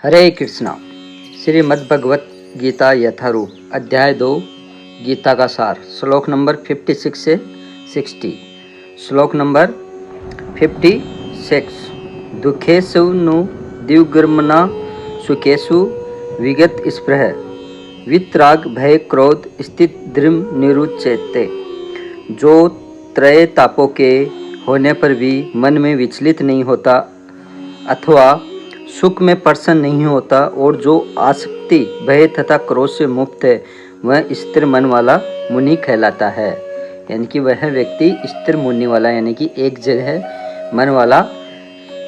हरे कृष्णा। श्रीमद् भगवत गीता यथारूप अध्याय 2 गीता का सार श्लोक नंबर 56 से 60। श्लोक नंबर 56। दुखेषु नु दिव्गर्मना सुखेषु विगत स्पृह वितराग भय क्रोध स्थित दृढ़ निरुच्यते। जो त्रय तापों के होने पर भी मन में विचलित नहीं होता अथवा सुख में प्रसन्न नहीं होता और जो आसक्ति भय तथा क्रोध से मुक्त है वह स्थिर मन वाला मुनि कहलाता है। यानी कि वह व्यक्ति स्थिर मुनि वाला यानी कि एक जगह मन वाला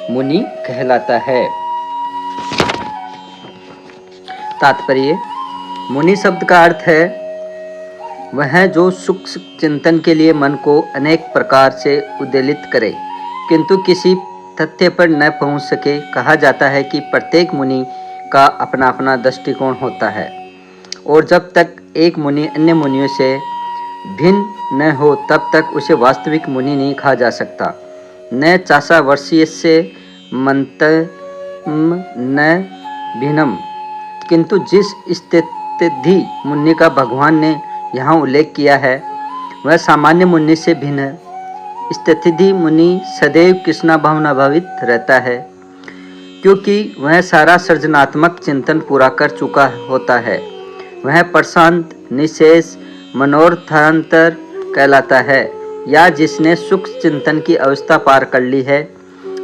मुनि कहलाता है। तात्पर्य: मुनि शब्द का अर्थ है वह जो सुख चिंतन के लिए मन को अनेक प्रकार से उद्वेलित करे किंतु किसी तथ्य पर न पहुंच सके। कहा जाता है कि प्रत्येक मुनि का अपना अपना दृष्टिकोण होता है और जब तक एक मुनि अन्य मुनियों से भिन्न न हो तब तक उसे वास्तविक मुनि नहीं कहा जा सकता। न चासा वर्षीय से मंतम न भिन्नम। किंतु जिस स्थिति मुनि का भगवान ने यहाँ उल्लेख किया है वह सामान्य मुनि से भिन्न है। स्थिति मुनि सदैव कृष्णा भावना भावित रहता है क्योंकि वह सारा सृजनात्मक चिंतन पूरा कर चुका होता है। वह प्रशांत निशेष मनोरथांतर कहलाता है या जिसने सुख चिंतन की अवस्था पार कर ली है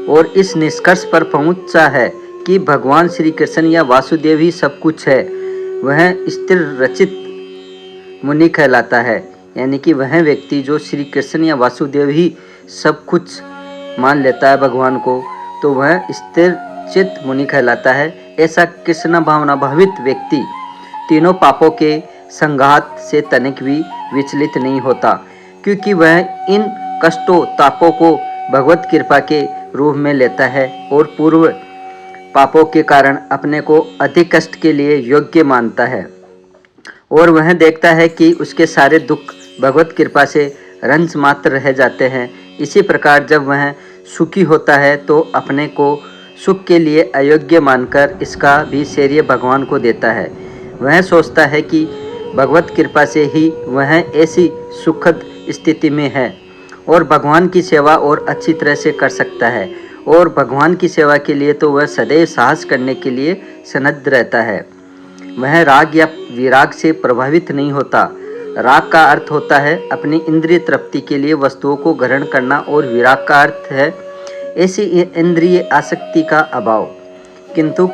और इस निष्कर्ष पर पहुंचा है कि भगवान श्री कृष्ण या वासुदेव ही सब कुछ है, वह स्थिर रचित मुनि कहलाता है। यानी कि वह व्यक्ति जो श्री कृष्ण या वासुदेव ही सब कुछ मान लेता है भगवान को, तो वह स्थिर चित्त मुनि कहलाता है। ऐसा कृष्ण भावना भावित व्यक्ति तीनों पापों के संघात से तनिक भी विचलित नहीं होता क्योंकि वह इन कष्टों तापों को भगवत कृपा के रूप में लेता है और पूर्व पापों के कारण अपने को अधिक कष्ट के लिए योग्य मानता है और वह देखता है कि उसके सारे दुख भगवत कृपा से रंज मात्र रह जाते हैं। इसी प्रकार जब वह सुखी होता है तो अपने को सुख के लिए अयोग्य मानकर इसका भी श्रेय भगवान को देता है। वह सोचता है कि भगवत कृपा से ही वह ऐसी सुखद स्थिति में है और भगवान की सेवा और अच्छी तरह से कर सकता है और भगवान की सेवा के लिए तो वह सदैव साहस करने के लिए सन्नद्ध रहता है। वह राग या विराग से प्रभावित नहीं होता। राग का अर्थ होता है अपनी इंद्रिय तृप्ति के लिए वस्तुओं को ग्रहण करना और विराग का अर्थ है ऐसी इंद्रिय आसक्ति का अभाव। किंतु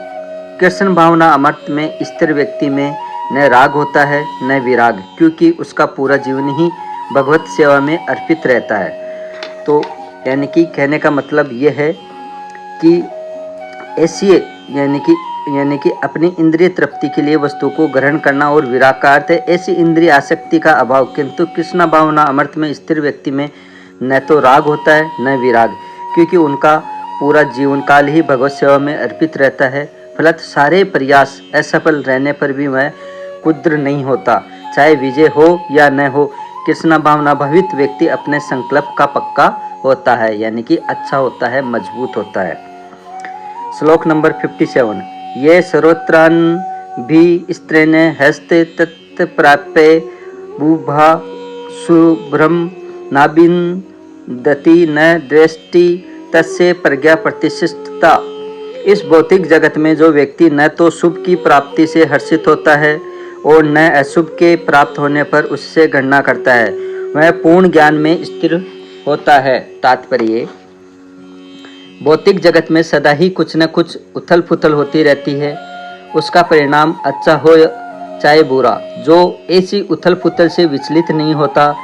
कृष्ण भावना अमृत में स्थिर व्यक्ति में न राग होता है न विराग क्योंकि उसका पूरा जीवन ही भगवत सेवा में अर्पित रहता है। तो यानी कि कहने का मतलब यह है कि ऐसी यानी कि अपनी इंद्रिय तृप्ति के लिए वस्तु को ग्रहण करना और विराग का अर्थ है ऐसी इंद्रिय आसक्ति का अभाव। किंतु कृष्ण भावना अमृत में स्थिर व्यक्ति में न तो राग होता है न विराग क्योंकि उनका पूरा जीवन काल ही भगवत सेवा में अर्पित रहता है। फलत सारे प्रयास असफल रहने पर भी वह कुद्र नहीं होता, चाहे विजय हो या न हो। कृष्ण भावना भावित व्यक्ति अपने संकल्प का पक्का होता है यानी कि अच्छा होता है, मजबूत होता है। श्लोक नंबर 57। ये सर्वत्रान भी स्त्रीण हस्ते तत्प्राप्य बुभा शुभ्रम नाबिंदति न दृष्टि तस्य प्रज्ञा प्रतिष्ठिता। इस भौतिक जगत में जो व्यक्ति न तो शुभ की प्राप्ति से हर्षित होता है और न अशुभ के प्राप्त होने पर उससे गणना करता है वह पूर्ण ज्ञान में स्थिर होता है। तात्पर्य: भौतिक जगत में सदा ही कुछ न कुछ उथल पुथल होती रहती है, उसका परिणाम अच्छा हो चाहे बुरा। जो ऐसी उथल पुथल से विचलित नहीं होता,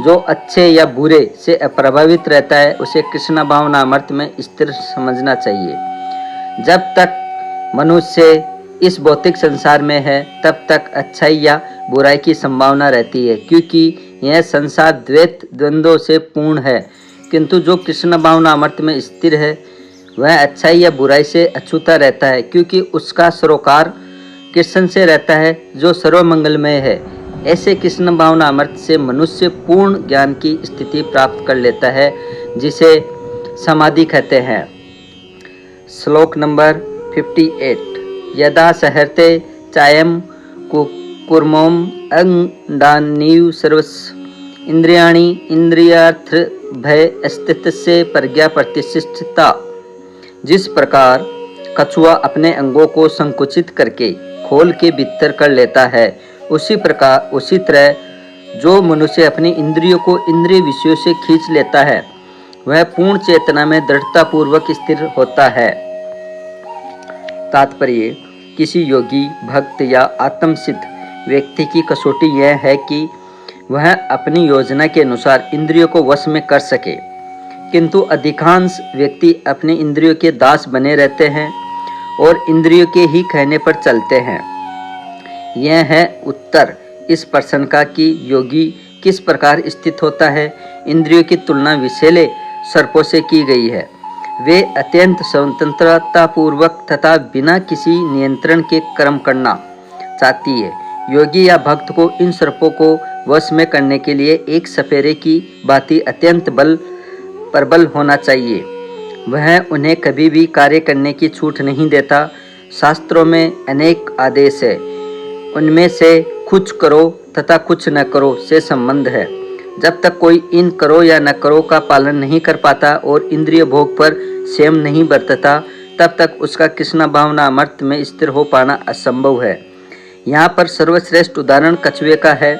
जो अच्छे या बुरे से अप्रभावित रहता है, उसे कृष्ण भावना अमृत में स्थिर समझना चाहिए। जब तक मनुष्य इस भौतिक संसार में है तब तक अच्छाई या बुराई की संभावना रहती है क्योंकि यह संसार द्वैत द्वंद्वों से पूर्ण है। किंतु जो कृष्ण भावना अमृत में स्थिर है वह अच्छाई या बुराई से अछूता रहता है क्योंकि उसका सरोकार कृष्ण से रहता है जो सर्वमंगलमय है। ऐसे कृष्ण भावना अमृत से मनुष्य पूर्ण ज्ञान की स्थिति प्राप्त कर लेता है जिसे समाधि कहते हैं। श्लोक नंबर 58। यदा सहर्ते चायम कुर्मोम अंडानीव सर्वस इंद्रियाणि इंद्रियार्थ भय स्थित से प्रज्ञा प्रतिष्ठिता। जिस प्रकार कछुआ अपने अंगों को संकुचित करके खोल के भीतर कर लेता है, उसी तरह जो मनुष्य अपनी इंद्रियों को इंद्रिय विषयों से खींच लेता है, वह पूर्ण चेतना में दृढ़ता पूर्वक स्थिर होता है। तात्पर्य: किसी योगी, भक्त या आत्मसिद्ध व्यक्ति की कसौटी यह है कि वह अपनी योजना के अनुसार इंद्रियों को वश में कर सके, किंतु अधिकांश व्यक्ति अपने इंद्रियों के दास बने रहते हैं और इंद्रियों के ही कहने पर चलते हैं। यह है उत्तर इस प्रश्न का कि योगी किस प्रकार स्थित होता है। इंद्रियों की तुलना विषैले सर्पों से की गई है। वे अत्यंत स्वतंत्रता पूर्वक तथा बिना किसी नियंत्रण के कर्म करना चाहती है। योगी या भक्त को इन सर्पों को वश में करने के लिए एक सपेरे की भांति अत्यंत प्रबल होना चाहिए। वह उन्हें कभी भी कार्य करने की छूट नहीं देता। शास्त्रों में अनेक आदेश है, उनमें से कुछ करो तथा कुछ न करो से संबंध है। जब तक कोई इन करो या न करो का पालन नहीं कर पाता और इंद्रिय भोग पर संयम नहीं बरतता, तब तक उसका कृष्ण भावना अमृत में स्थिर हो पाना असंभव है। यहाँ पर सर्वश्रेष्ठ उदाहरण कछुए का है।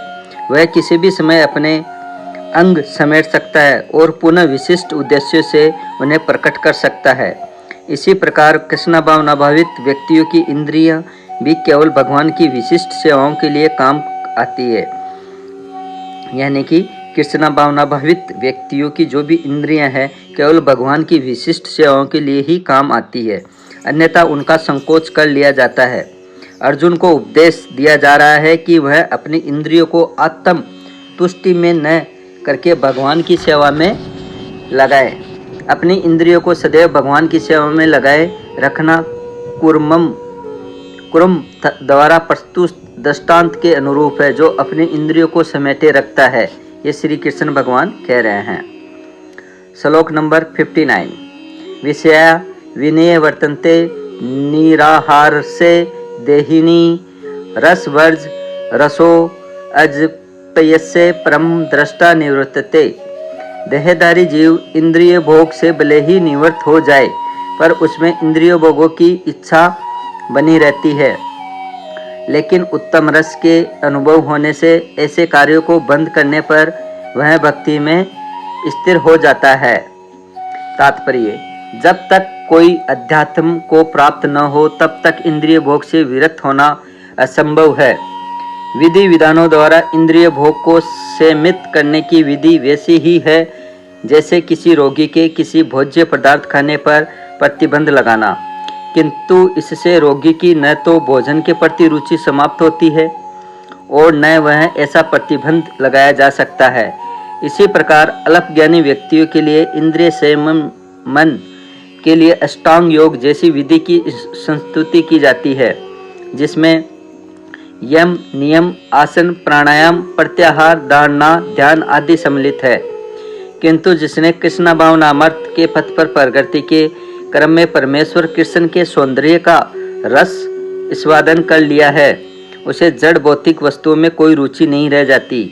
वह किसी भी समय अपने अंग समेट सकता है और पुनः विशिष्ट उद्देश्यों से उन्हें प्रकट कर सकता है। इसी प्रकार कृष्ण भावना भावित व्यक्तियों की इंद्रियां भी केवल भगवान की विशिष्ट सेवाओं के लिए काम आती है। यानी कि कृष्ण भावना भावित व्यक्तियों की जो भी इंद्रियां हैं, केवल भगवान की विशिष्ट सेवाओं के लिए ही काम आती है, अन्यथा उनका संकोच कर लिया जाता है। अर्जुन को उपदेश दिया जा रहा है कि वह अपनी इंद्रियों को आत्म तुष्टि में न करके भगवान की सेवा में लगाए। अपनी इंद्रियों को सदैव भगवान की सेवा में लगाए रखना कुर्म द्वारा प्रस्तुत दृष्टांत के अनुरूप है, जो अपनी इंद्रियों को समेटे रखता है। ये श्री कृष्ण भगवान कह रहे हैं। श्लोक नंबर 59। विषया विनय वर्तन्ते निराहार से देहिनी रसवर्ज रसो अजपयस्य परम दृष्टा निवृत्तते। देहधारी जीव इंद्रिय भोग से भले ही निवृत्त हो जाए, पर उसमें इंद्रिय भोगों की इच्छा बनी रहती है। लेकिन उत्तम रस के अनुभव होने से ऐसे कार्यों को बंद करने पर वह भक्ति में स्थिर हो जाता है। तात्पर्य: जब तक कोई अध्यात्म को प्राप्त न हो, तब तक इंद्रिय भोग से विरक्त होना असंभव है। विधि विधानों द्वारा इंद्रिय भोग को सीमित करने की विधि वैसी ही है जैसे किसी रोगी के किसी भोज्य पदार्थ खाने पर प्रतिबंध लगाना, किंतु इससे रोगी की न तो भोजन के प्रति रुचि समाप्त होती है और न वह ऐसा प्रतिबंध लगाया जा सकता है। इसी प्रकार अल्पज्ञानी व्यक्तियों के लिए इंद्रिय संयम मन के लिए अष्टांग योग जैसी विधि की संस्तुति की जाती है, जिसमें यम, नियम, आसन, प्राणायाम, प्रत्याहार, धारणा, ध्यान आदि सम्मिलित है। किंतु जिसने कृष्ण भावनामर्थ के पथ पर प्रगति के क्रम में परमेश्वर कृष्ण के सौंदर्य का रस स्वादन कर लिया है, उसे जड़ भौतिक वस्तुओं में कोई रुचि नहीं रह जाती।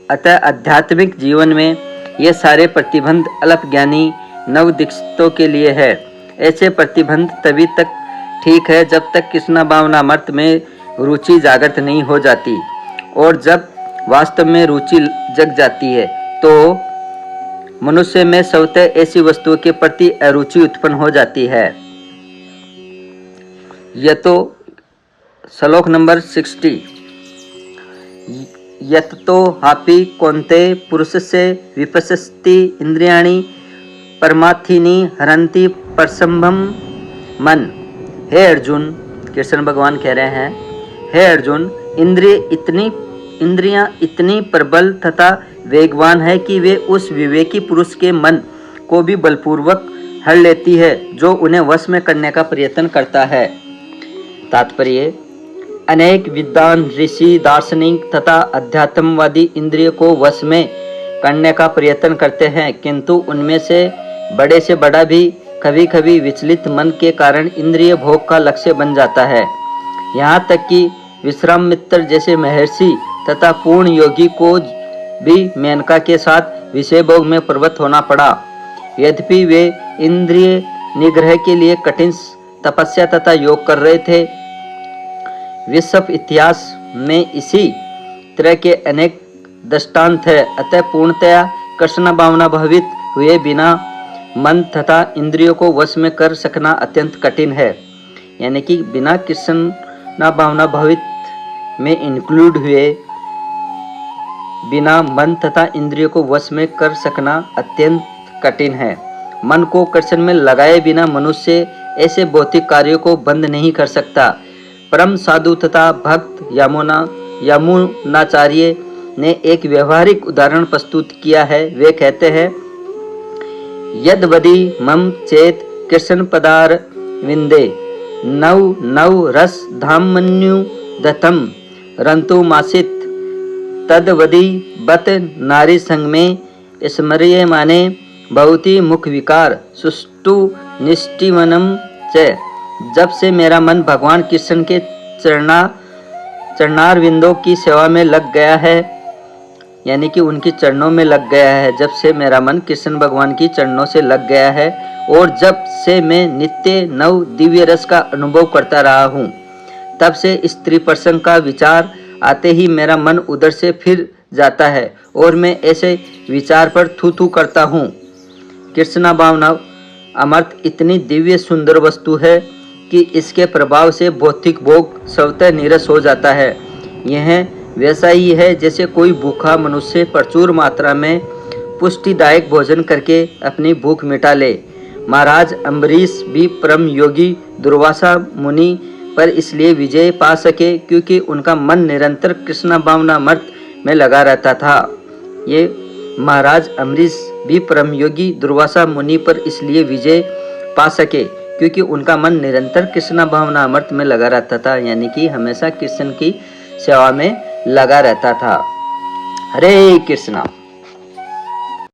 अतः आध्यात्मिक जीवन में ये सारे प्रतिबंध अल्पज्ञानी नवदीक्षितों के लिए है। ऐसे प्रतिबंध तभी तक ठीक है जब तक कृष्ण भावनामर्थ में रुचि जागृत नहीं हो जाती, और जब वास्तव में रुचि जग जाती है तो मनुष्य में स्वतः ऐसी वस्तुओं के प्रति अरुचि उत्पन्न हो जाती है। यह तो श्लोक नंबर 60। यत्तो हापि कौन्ते पुरुषस्य विपश्यति इंद्रियाणि परमार्थिनी हरन्ति परसंभम मन। हे अर्जुन, कृष्ण भगवान कह रहे हैं, हे अर्जुन, इंद्रियां इतनी प्रबल तथा वेगवान है कि वे उस विवेकी पुरुष के मन को भी बलपूर्वक हर लेती है जो उन्हें वश में करने का प्रयत्न करता है। तात्पर्य: अनेक विद्वान, ऋषि, दार्शनिक तथा अध्यात्मवादी इंद्रियों को वश में करने का प्रयत्न करते हैं, किंतु उनमें से बड़ा भी कभी कभी विचलित मन के कारण इंद्रिय भोग का लक्ष्य बन जाता है। यहाँ तक कि विश्वामित्र जैसे महर्षि तथा पूर्ण योगी को भी मेनका के साथ विषय भोग में प्रवृत्त होना पड़ा। यद्यपि वे इंद्रिय निग्रह के लिए कठिन तपस्या तथा योग कर रहे थे। विश्व इतिहास में इसी तरह के अनेक दृष्टांत है। अतः पूर्णतया कृष्ण भावना भावित हुए बिना मन तथा इंद्रियों को वश में कर सकना अत्यंत कठिन है। यानी कि बिना कृष्ण भावना भावित में इंक्लूड हुए बिना मन तथा इंद्रियों को वश में कर सकना अत्यंत कठिन है। मन को कृष्ण में लगाए बिना मनुष्य ऐसे भौतिक कार्यों को बंद नहीं कर सकता। परम साधु तथा भक्त यामुनाचार्य ने एक व्यवहारिक उदाहरण प्रस्तुत किया है। वे कहते हैं, यद्वदि मम चेत कृष्ण पदार विंदे नव नव रस धामन्यु दत्तम रंतु मासित तदवदि बत नारी संग में स्मर्य माने भवती मुख विकार सुष्टु निष्टिवनम च। जब से मेरा मन भगवान कृष्ण के चरणार विंदों की सेवा में लग गया है, यानी कि उनकी चरणों में लग गया है, जब से मेरा मन कृष्ण भगवान की चरणों से लग गया है और जब से मैं नित्य नव दिव्य रस का अनुभव करता रहा हूँ, तब से स्त्री प्रसंग का विचार आते ही मेरा मन उधर से फिर जाता है और मैं ऐसे विचार पर थू थू करता हूँ। कृष्ण भावना अमृत इतनी दिव्य सुंदर वस्तु है कि इसके प्रभाव से भौतिक भोग स्वतः नीरस हो जाता है। यह वैसा ही है जैसे कोई भूखा मनुष्य प्रचुर मात्रा में पुष्टिदायक भोजन करके अपनी भूख मिटा ले। महाराज अम्बरीश भी परम योगी दुर्वासा मुनि पर इसलिए विजय पा सके क्योंकि उनका मन निरंतर कृष्ण भावना अमृत में लगा रहता था। ये महाराज अम्बरीश भी परम योगी दुर्वासा मुनि पर इसलिए विजय पा सके क्योंकि उनका मन निरंतर कृष्ण भावना अमृत में लगा रहता था, यानी कि हमेशा कृष्ण की सेवा में लगा रहता था। हरे कृष्णा।